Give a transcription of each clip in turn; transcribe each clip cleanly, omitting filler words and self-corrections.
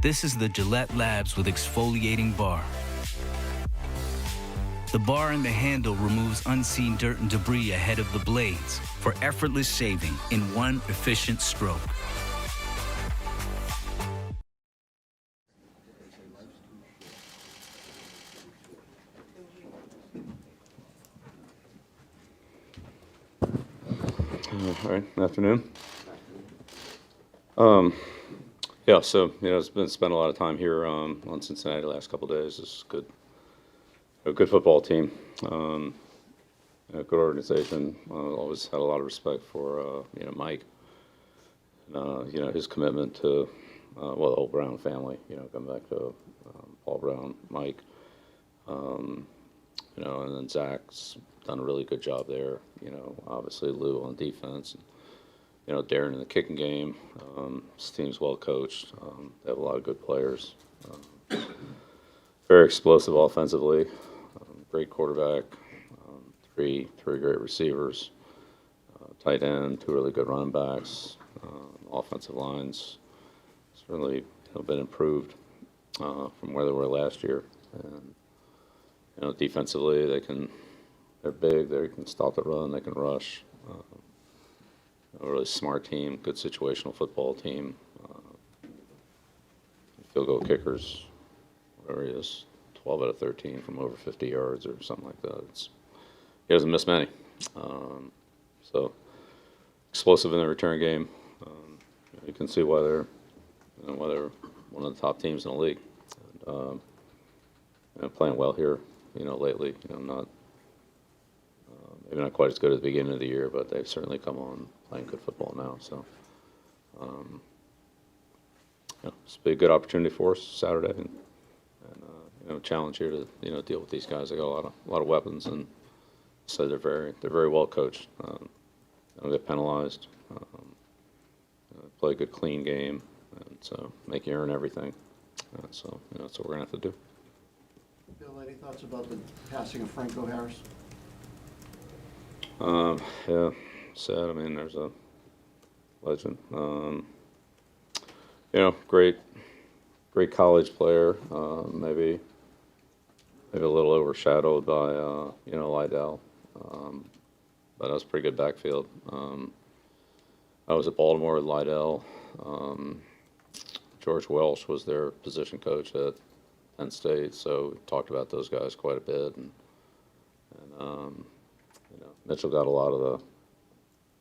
This is the Gillette Labs with exfoliating bar. The bar and the handle removes unseen dirt and debris ahead of the blades for effortless shaving in one efficient stroke. All right, afternoon. Yeah, so it's been spent a lot of time here on Cincinnati the last couple of days. It's good, a good football team, a good organization. Always had a lot of respect for Mike, his commitment to the whole Brown family. Coming back to Paul Brown, Mike, and then Zach's done a really good job there. Obviously Lou on defense. Darren in the kicking game. His team's well coached. They have a lot of good players. Very explosive offensively. Great quarterback. Three great receivers. Tight end. Two really good running backs. Offensive lines. It's really been improved from where they were last year. And defensively, they're big. They can stop the run. They can rush. A really smart team, good situational football team. Field goal kickers, whatever he is, 12 out of 13 from over 50 yards or something like that. He doesn't miss many. So explosive in the return game. You can see why they're one of the top teams in the league. And, playing well here, lately. Maybe not quite as good at the beginning of the year, but they've certainly come on playing good football now. So, it's been a good opportunity for us Saturday, and challenge here to deal with these guys. They got a lot of weapons, and so they're very well coached. They don't get penalized. Play a good clean game, and so make you earn everything. So that's what we're gonna have to do. Bill, any thoughts about the passing of Franco Harris? Yeah, sad. I mean, there's a legend. Great college player. Maybe a little overshadowed by Lydell. But that was a pretty good backfield. I was at Baltimore with Lydell. George Welsh was their position coach at Penn State, so we talked about those guys quite a bit. And Mitchell got a lot of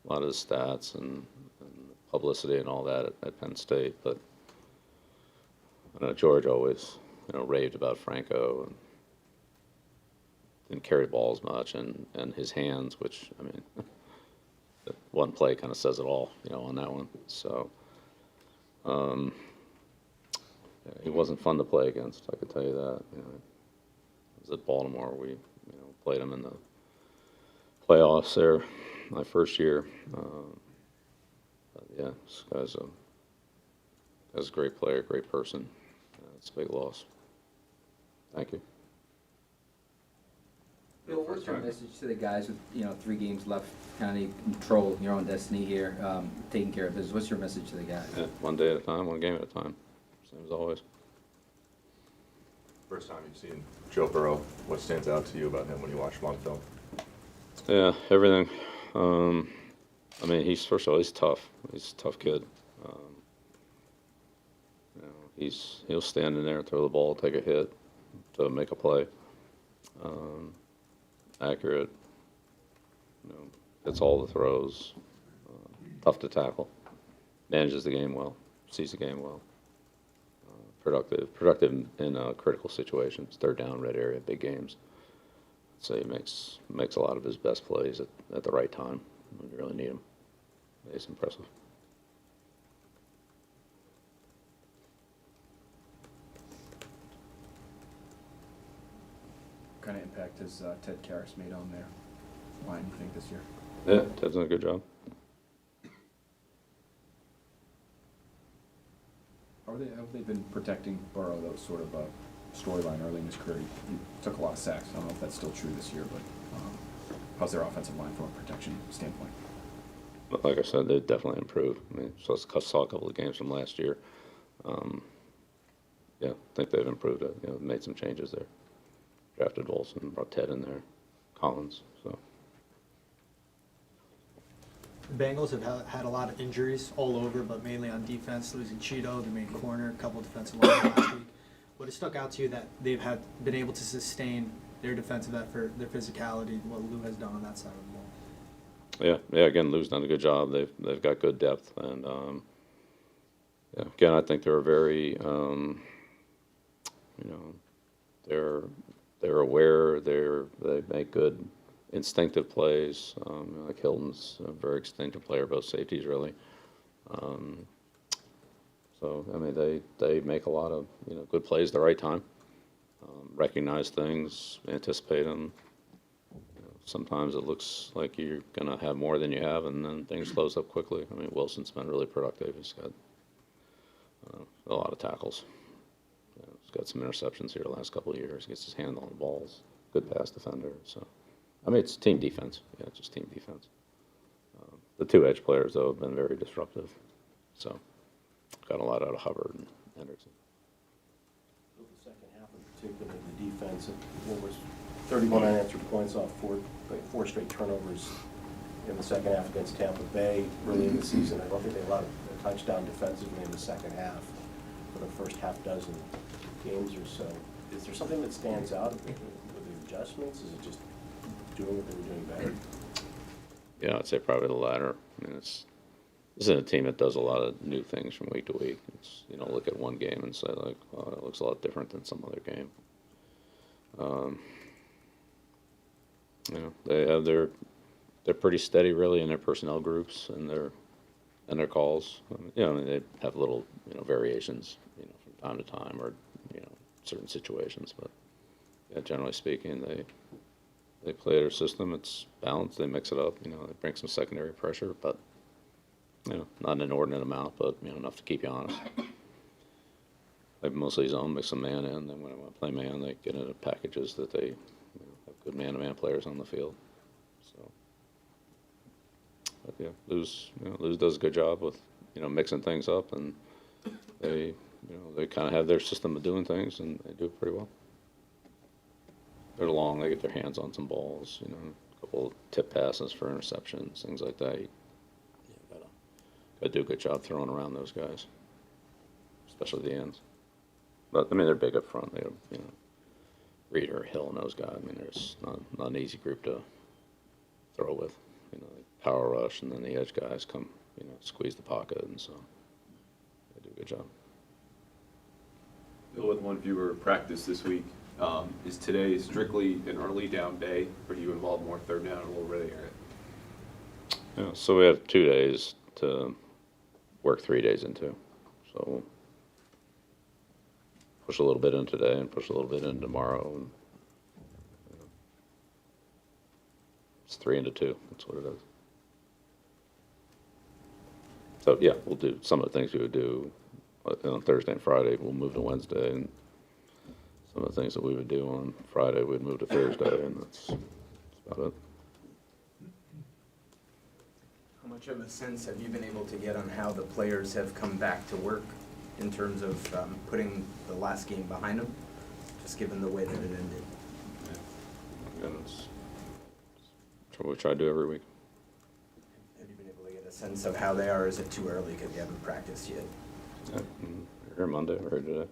the stats and publicity and all that at Penn State, but I know George always raved about Franco and didn't carry the ball as much, and his hands, which I mean, that one play kind of says it all, on that one. So he wasn't fun to play against, I could tell you that. I was at Baltimore. We played him in the playoffs there my first year. Yeah, this guy's a great player, great person. It's a big loss. Thank you. Bill, what's your message to the guys with 3 games left, kind of control your own destiny here, taking care of business? What's your message to the guys? Yeah, one day at a time, one game at a time. Same as always. First time you've seen Joe Burrow, what stands out to you about him when you watch him on film? Yeah, everything. I mean, first of all, he's tough. He's a tough kid. He'll stand in there, throw the ball, take a hit to make a play. Accurate. Hits all the throws. Tough to tackle. Manages the game well. Sees the game well. Productive in critical situations. Third down, red area, big games. So he makes a lot of his best plays at the right time when you really need him. He's impressive. What kind of impact has Ted Karras made on their line, you think, this year? Yeah, Ted's done a good job. Have they been protecting Burrow? That was sort of a storyline early in his career. He took a lot of sacks. I don't know if that's still true this year, but how's their offensive line from a protection standpoint? But like I said, they definitely improved. I mean, so I saw a couple of games from last year. yeah, I think they've improved it. You know, made some changes there. Drafted Olsen, brought Ted in there, Collins. So The Bengals have had a lot of injuries all over, but mainly on defense, losing Cheeto, the main corner, a couple of defensive linemen last week. What has stuck out to you that they've been able to sustain their defensive effort, their physicality, what Lou has done on that side of the ball? yeah. Again, Lou's done a good job. They've got good depth, and yeah. Again, I think they're very, you know, they're aware. They make good instinctive plays. Like Hilton's a very instinctive player, both safeties really. So I mean, they make a lot of good plays at the right time. Recognize things, anticipate them. Sometimes it looks like you're gonna have more than you have, and then things close up quickly. I mean, Wilson's been really productive. He's got a lot of tackles. He's got some interceptions here the last couple of years. He gets his hand on the balls. Good pass defender. So, I mean, it's team defense. Yeah, it's just team defense. The two edge players, though, have been very disruptive. So, got a lot out of Hubbard and Henderson. The second half in particular, the defense, what was 31 unanswered points off four straight turnovers in the second half against Tampa Bay early in the season. I don't think they allowed a touchdown defensively in the second half for the first half dozen games or so. Is there something that stands out with the adjustments? Is it just doing what they were doing better? Yeah, I'd say probably the latter. I mean, this is a team that does a lot of new things from week to week. It's, look at one game and say, like, oh, it looks a lot different than some other game. They're pretty steady really in their personnel groups and their calls. They have little, variations, from time to time or, certain situations, but yeah, generally speaking, they play their system. It's balanced. They mix it up. They bring some secondary pressure, but not an inordinate amount, but enough to keep you honest. They mostly zone, mix some man in. Then when I want to play man, they get into packages that they have good man-to-man players on the field. So, but yeah, Lou's does a good job with mixing things up, and they kind of have their system of doing things, and they do it pretty well. They're long. They get their hands on some balls. A couple of tip passes for interceptions, things like that. Gotta do a good job throwing around those guys, especially the ends. But I mean, they're big up front. They have, Reeder, Hill, and those guys. I mean, there's not an easy group to throw with. They power rush, and then the edge guys come, squeeze the pocket, and so they do a good job. Bill, with one viewer practice this week, is today strictly an early down day, or do you involve more third down and a little red area? Yeah, so we have 2 days to work 3 days into. So we'll push a little bit in today and push a little bit in tomorrow. And, it's 3 into 2. That's what it is. So yeah, we'll do some of the things we would do on Thursday and Friday. We'll move to Wednesday, and some of the things that we would do on Friday we'd move to Thursday, and that's about it. How much of a sense have you been able to get on how the players have come back to work in terms of putting the last game behind them, just given the way that it ended? And it's what we try to do every week. Have you been able to get a sense of how they are, or is it too early because you haven't practiced yet? Yeah, we're here Monday, we're here today.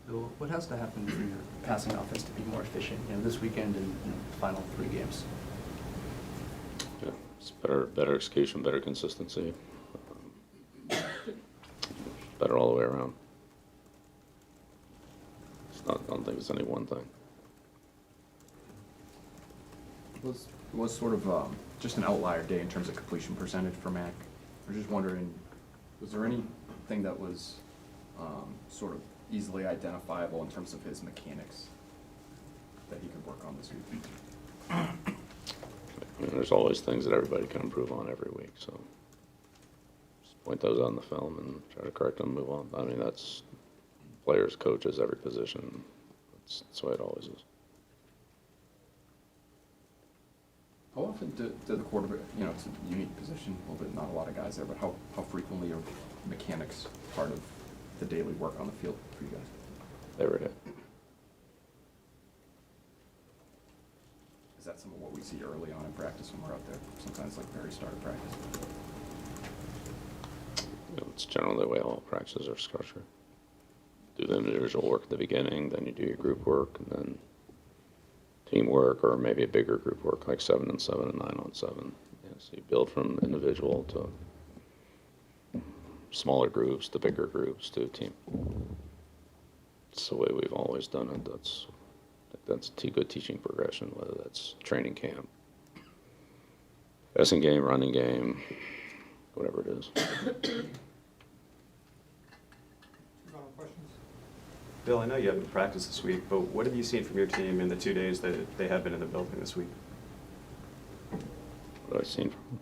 So what has to happen for your passing offense to be more efficient, this weekend and the final 3 games? Yeah, it's better execution, better consistency, better all the way around. I don't think it's any one thing. It was sort of just an outlier day in terms of completion percentage for Mac. I was just wondering, was there anything that was sort of easily identifiable in terms of his mechanics that he could work on this week? I mean, there's always things that everybody can improve on every week, so just point those out in the film and try to correct them and move on. I mean, that's players, coaches, every position. That's the way it always is. How often do the quarterback, you know, it's a unique position, a little bit, not a lot of guys there, but how frequently are mechanics part of the daily work on the field for you guys? Every day. Is that some of what we see early on in practice when we're out there? Sometimes like very start of practice. You know, it's generally the way all practices are structured. Do the individual work at the beginning, then you do your group work, and then teamwork, or maybe a bigger group work, like 7-on-7 and 9-on-7. Yeah, so you build from individual to smaller groups, to bigger groups, to a team. It's the way we've always done it. That's good teaching progression, whether that's training camp, passing game, running game, whatever it is. Bill, I know you haven't practiced this week, but what have you seen from your team in the 2 days that they have been in the building this week? What have I seen from them?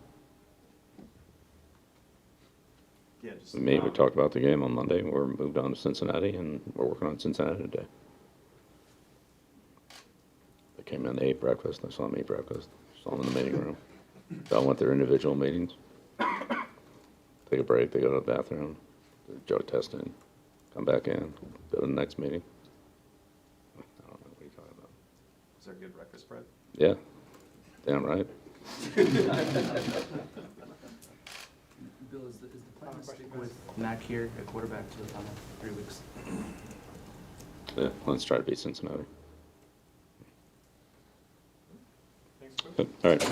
Yeah, just We talked about the game on Monday. We're moved on to Cincinnati, and we're working on Cincinnati today. They came in, they ate breakfast. I saw them eat breakfast. Saw them in the meeting room. They all went to their individual meetings. Take a break, they go to the bathroom, do drug testing, come back in, go to the next meeting. I don't know, what are you talking about? Was there a good breakfast spread? Yeah, damn right. Bill, is the plan to stick with Mac here at quarterback for the final 3 weeks? Yeah, let's try to beat Cincinnati. Thanks, Coach. Good. All right.